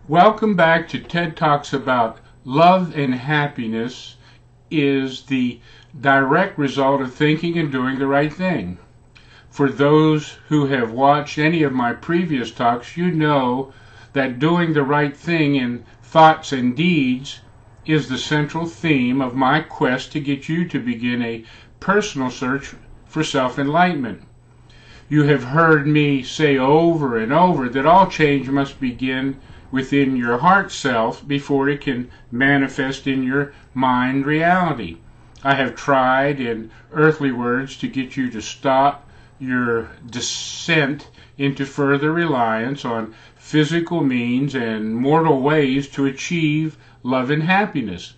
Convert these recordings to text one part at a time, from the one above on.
Welcome back to TED Talks about love and happiness is the direct result of thinking and doing the right thing. For those who have watched any of my previous talks, you know that doing the right thing in thoughts and deeds is the central theme of my quest to get you to begin a personal search for self-enlightenment. You have heard me say over and over that all change must begin within your heart self before it can manifest in your mind reality. I have tried in earthly words to get you to stop your descent into further reliance on physical means and mortal ways to achieve love and happiness.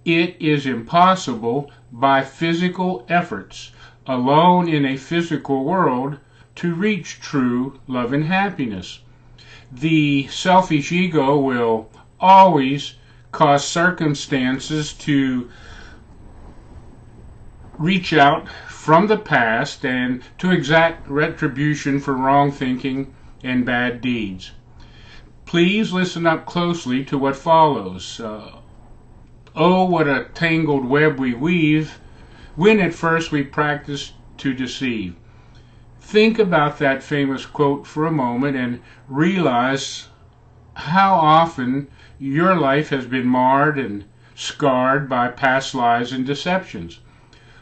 It is impossible by physical efforts alone in a physical world to reach true love and happiness. The selfish ego will always cause circumstances to reach out from the past and to exact retribution for wrong thinking and bad deeds. Please listen up closely to what follows. Oh, what a tangled web we weave when at first we practice to deceive. Think about that famous quote for a moment and realize how often your life has been marred and scarred by past lies and deceptions.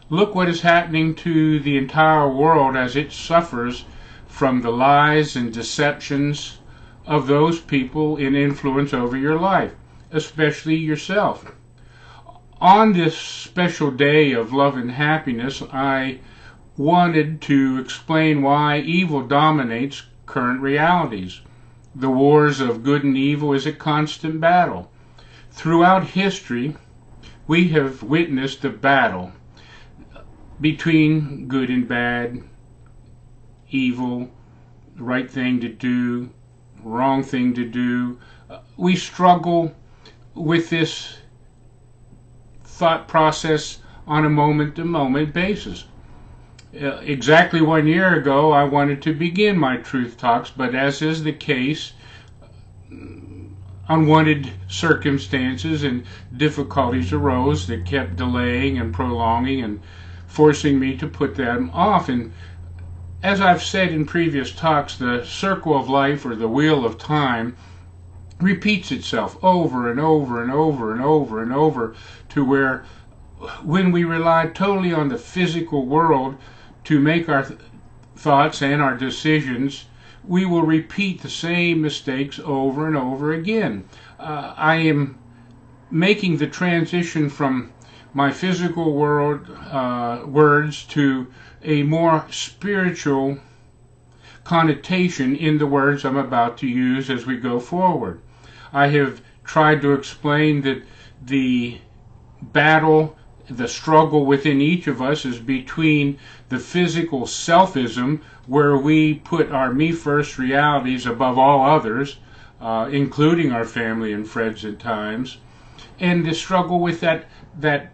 Look what is happening to the entire world as it suffers from the lies and deceptions of those people in influence over your life, especially yourself. On this special day of love and happiness, I wanted to explain why evil dominates current realities. The wars of good and evil is a constant battle. Throughout history, we have witnessed a battle between good and bad, evil, right thing to do, wrong thing to do. We struggle with this thought process on a moment-to-moment basis. Exactly 1 year ago, I wanted to begin my truth talks, but as is the case, unwanted circumstances and difficulties arose that kept delaying and prolonging and forcing me to put them off. And as I've said in previous talks, the circle of life, or the wheel of time, repeats itself over and over and over and over and over, to where when we rely totally on the physical world to make our thoughts and our decisions, we will repeat the same mistakes over and over again. I am making the transition from my physical world words to a more spiritual connotation in the words I'm about to use as we go forward. I have tried to explain that the battle, the struggle within each of us is between the physical selfism, where we put our me-first realities above all others, including our family and friends at times, and the struggle with that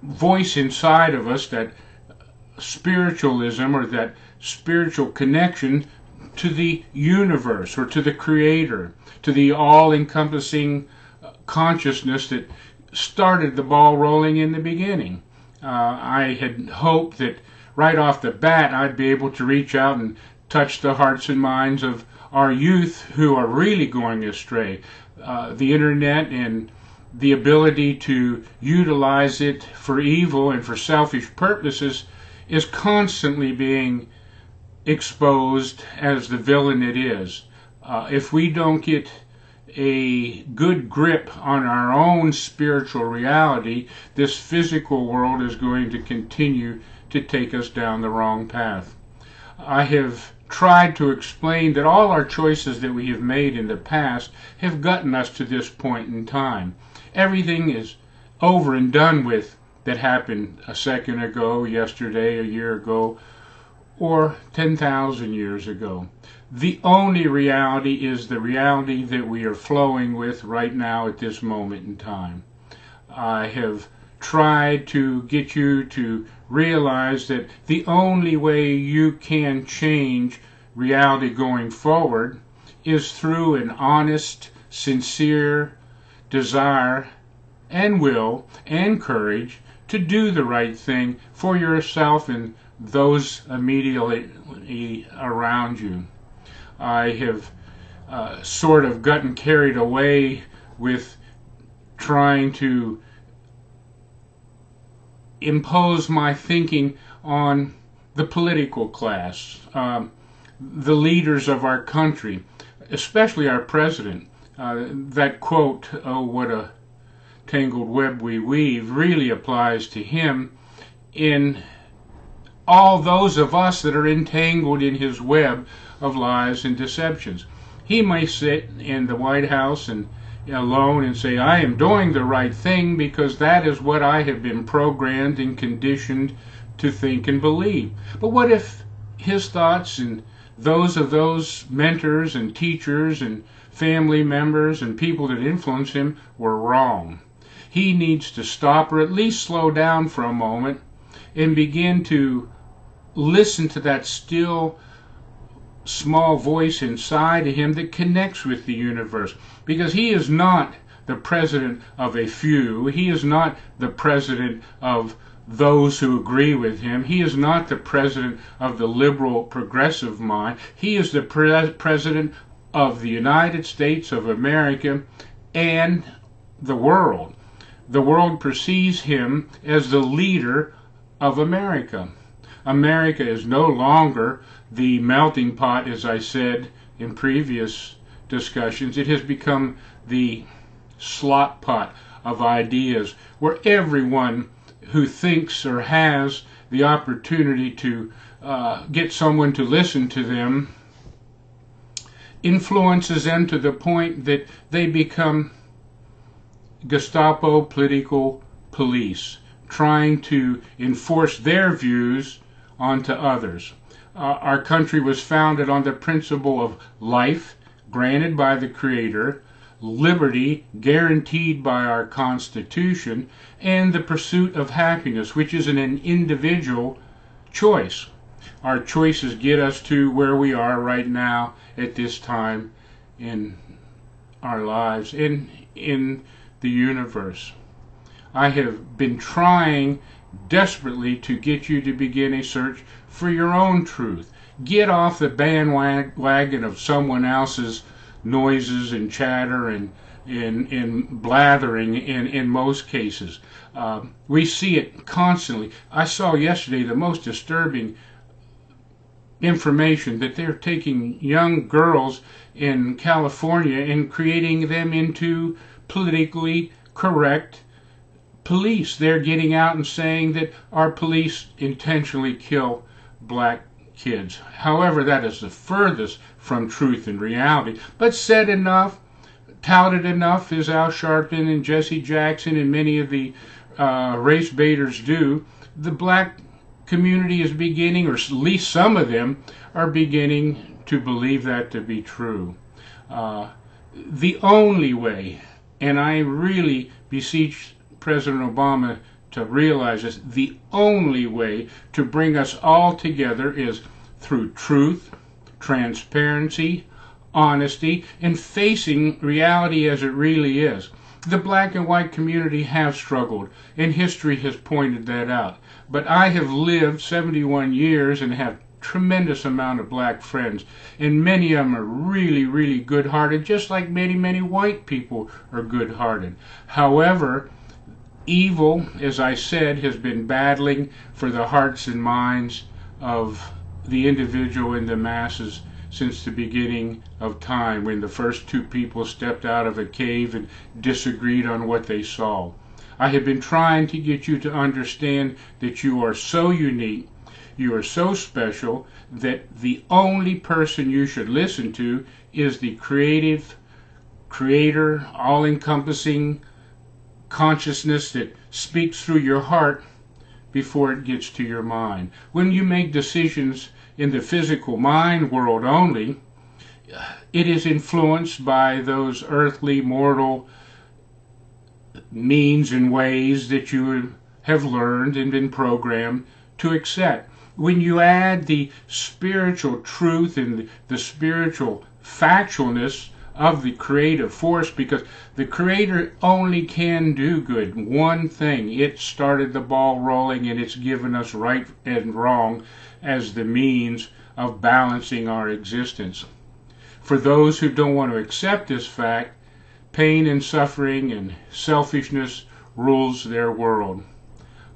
voice inside of us, that spiritualism, or that spiritual connection to the universe, or to the Creator, to the all-encompassing consciousness that started the ball rolling in the beginning. I had hoped that right off the bat I'd be able to reach out and touch the hearts and minds of our youth who are really going astray. The internet and the ability to utilize it for evil and for selfish purposes is constantly being exposed as the villain it is. If we don't get a good grip on our own spiritual reality, this physical world is going to continue to take us down the wrong path. I have tried to explain that all our choices that we have made in the past have gotten us to this point in time. Everything is over and done with that happened a second ago, yesterday, a year ago, or 10,000 years ago. The only reality is the reality that we are flowing with right now at this moment in time. I have tried to get you to realize that the only way you can change reality going forward is through an honest sincere desire and will and courage to do the right thing for yourself and those immediately around you. I have sort of gotten carried away with trying to impose my thinking on the political class, the leaders of our country, especially our president. That quote, "Oh, what a tangled web we weave," really applies to him in all those of us that are entangled in his web of lies and deceptions. He may sit in the White House and alone and say, "I am doing the right thing because that is what I have been programmed and conditioned to think and believe." But what if his thoughts and those of those mentors and teachers and family members and people that influence him were wrong? He needs to stop, or at least slow down for a moment, and begin to listen to that still small voice inside of him that connects with the universe. Because he is not the president of a few. He is not the president of those who agree with him. He is not the president of the liberal progressive mind. He is the president of the United States of America and the world. The world perceives him as the leader of America. America is no longer the melting pot, as I said in previous discussions. It has become the slot pot of ideas where everyone who thinks or has the opportunity to get someone to listen to them influences them to the point that they become Gestapo political police, trying to enforce their views onto others. Our country was founded on the principle of life granted by the Creator, liberty guaranteed by our Constitution, and the pursuit of happiness, which is an individual choice. Our choices get us to where we are right now at this time in our lives, in the universe. I have been trying desperately to get you to begin a search for your own truth. Get off the bandwagon of someone else's noises and chatter and blathering in most cases. We see it constantly. I saw yesterday the most disturbing information that they're taking young girls in California and creating them into politically correct police. They're getting out and saying that our police intentionally kill black kids. However, that is the furthest from truth and reality. But said enough, touted enough, as Al Sharpton and Jesse Jackson and many of the race baiters do, the black community is beginning, or at least some of them, are beginning to believe that to be true. The only way, and I really beseech President Obama to realize this, the only way to bring us all together is through truth, transparency, honesty, and facing reality as it really is. The black and white community have struggled, and history has pointed that out. But I have lived 71 years and have tremendous amount of black friends, and many of them are really, really good-hearted, just like many, many white people are good-hearted. However, evil, as I said, has been battling for the hearts and minds of the individual and the masses since the beginning of time, when the first two people stepped out of a cave and disagreed on what they saw. I have been trying to get you to understand that you are so unique, you are so special, that the only person you should listen to is the creative, creator, all-encompassing consciousness that speaks through your heart before it gets to your mind. When you make decisions in the physical mind world only, it is influenced by those earthly, mortal means and ways that you have learned and been programmed to accept. When you add the spiritual truth and the spiritual factualness of the creative force, because the Creator only can do good. One thing, it started the ball rolling, and it's given us right and wrong as the means of balancing our existence. For those who don't want to accept this fact, pain and suffering and selfishness rules their world.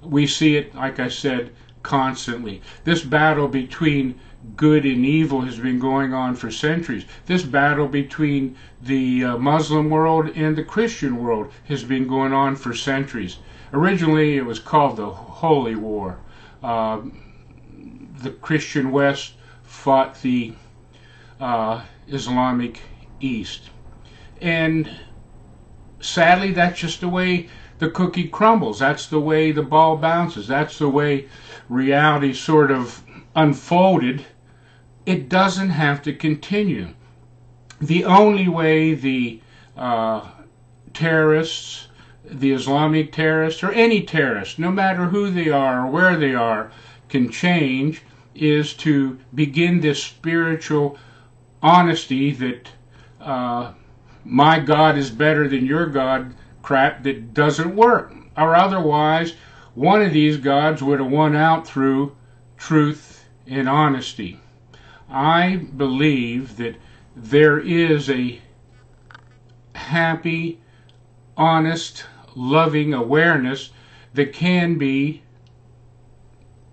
We see it, like I said, constantly. This battle between good and evil has been going on for centuries. This battle between the Muslim world and the Christian world has been going on for centuries. Originally, it was called the Holy War. The Christian West fought the Islamic East. And sadly, that's just the way the cookie crumbles. That's the way the ball bounces. That's the way reality sort of unfolded. It doesn't have to continue. The only way the terrorists, the Islamic terrorists, or any terrorist, no matter who they are or where they are, can change is to begin this spiritual honesty that my God is better than your God crap that doesn't work. Or otherwise, one of these gods would have won out through truth and honesty. I believe that there is a happy, honest, loving awareness that can be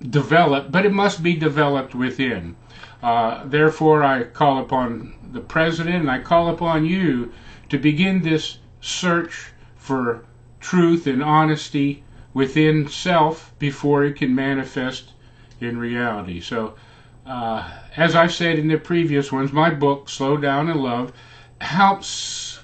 developed, but it must be developed within. Therefore, I call upon the President and I call upon you to begin this search for truth and honesty within self before it can manifest in reality. So, as I've said in the previous ones, my book, Slow Down and Love, helps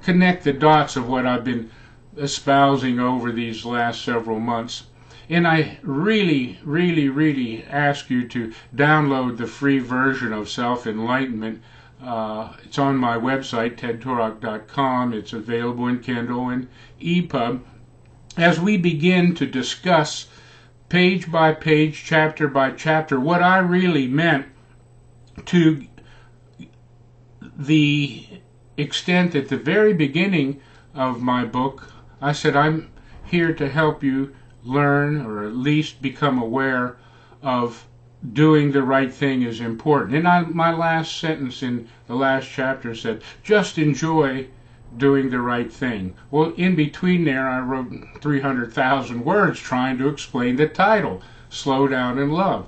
connect the dots of what I've been espousing over these last several months. And I really, really, really ask you to download the free version of Self-Enlightenment. It's on my website, tedtorok.com. It's available in Kindle and EPUB. As we begin to discuss page by page, chapter by chapter, what I really meant, to the extent at the very beginning of my book, I said I'm here to help you learn, or at least become aware of doing the right thing is important. And my last sentence in the last chapter said, just enjoy doing the right thing. Well, in between there, I wrote 300,000 words trying to explain the title, Slow Down and Love.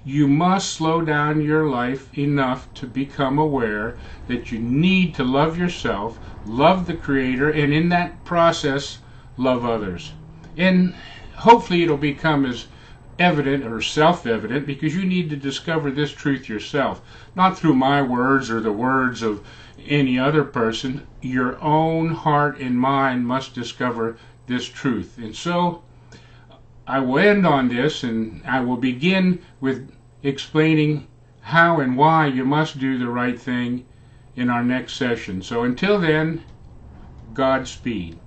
You must slow down your life enough to become aware that you need to love yourself, love the Creator, and in that process, love others. And hopefully it'll become as evident or self-evident, because you need to discover this truth yourself, not through my words or the words of any other person. Your own heart and mind must discover this truth. And so I will end on this, and I will begin with explaining how and why you must do the right thing in our next session. So until then, Godspeed.